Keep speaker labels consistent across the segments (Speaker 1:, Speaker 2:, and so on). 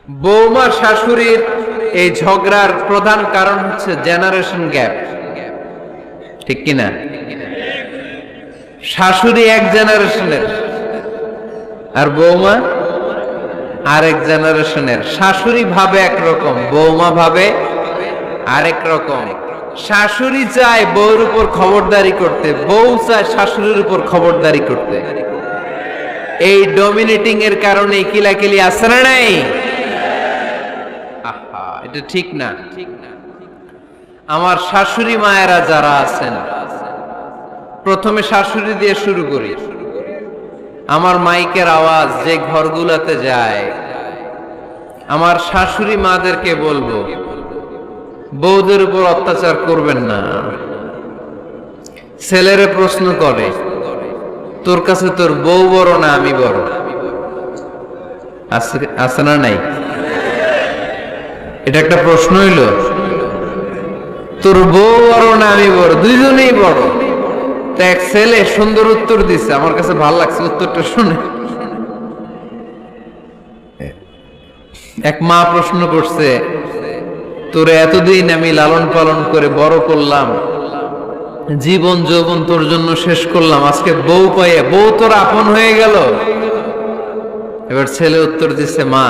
Speaker 1: বৌমা শাশুড়ির এই ঝগড়ার প্রধান কারণ হচ্ছে জেনারেশন গ্যাপ, ঠিক কিনা? শাশুড়ি এক জেনারেশনের আর বৌমা আরেক জেনারেশনের। শাশুড়ি ভাবে একরকম, বৌমা ভাবে আরেক রকম। শাশুড়ি চায় বউর উপর খবরদারি করতে, বউ চায় শাশুড়ির উপর খবরদারি করতে। এই ডমিনেটিং এর কারণে কিলাকিলি আছে না নাই? আহা, এটা ঠিক না। আমার শাশুড়ি মায়েরা যারা আছেন, প্রথমে শাশুড়ি দিয়ে শুরু করি। আমার মাইকের আওয়াজ যে ঘরগুলোতে যায়, আমার শাশুড়ি মাদেরকে বলবো, বউদের উপর অত্যাচার করবেন না। ছেলেরে প্রশ্ন করে, তোর কাছে তোর বউ বড় না আমি বড়? আছে না নাই? এটা একটা প্রশ্ন হইল। তোর বউ বড় না আমি বড়? দুইজনেই বড়। তো এক ছেলে সুন্দর উত্তর দিছে, আমার কাছে ভালো লাগছে উত্তরটা শুনে। এক মা প্রশ্ন করছে, তোরে এতদিন আমি লালন পালন করে বড় করলাম, জীবন যৌবন তোর জন্য শেষ করলাম, আজকে বউ পাইয়া বউ তোর আপন হয়ে গেল? এবার ছেলে উত্তর দিচ্ছে, মা,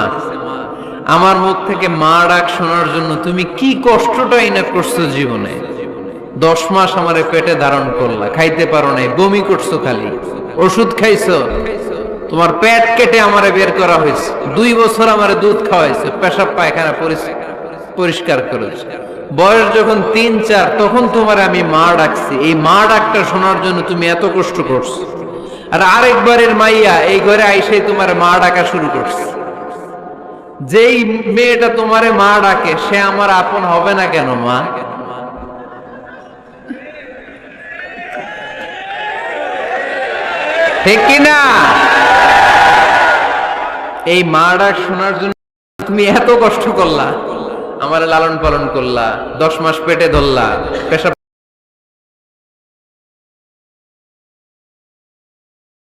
Speaker 1: আমার মুখ থেকে মা ডাক শোনার জন্য তুমি কি কষ্টটাই না করছো জীবনে। 10 মাস আমারে পেটে ধারণ করলা, খাইতে পারো নাই, বমি করছো, খালি ওষুধ খাইছো, তোমার পেট কেটে আমারে বের করা হয়েছে, 2 বছর আমারে দুধ খাওয়াইছো, পেশাব পায়খানা পরিষ্কার করেছো। বয়স যখন 3-4 তখন তোমার আমি মা ডাকছি। এই মা ডাকটা শোনার জন্য তুমি এত কষ্ট করছো, আর আরেকবারের মাইয়া এই ঘরে আইসাই তোমার মা ডাকা শুরু করছে। যেই মেয়েটা তোমারে মা ডাকে সে আমার আপন হবে না কেন মা? ঠিক কিনা? এই মা ডাক শোনার জন্য তুমি এত কষ্ট করলা, আমারে লালন পালন করলা, 10 মাস পেটে ধরলা, পেশাব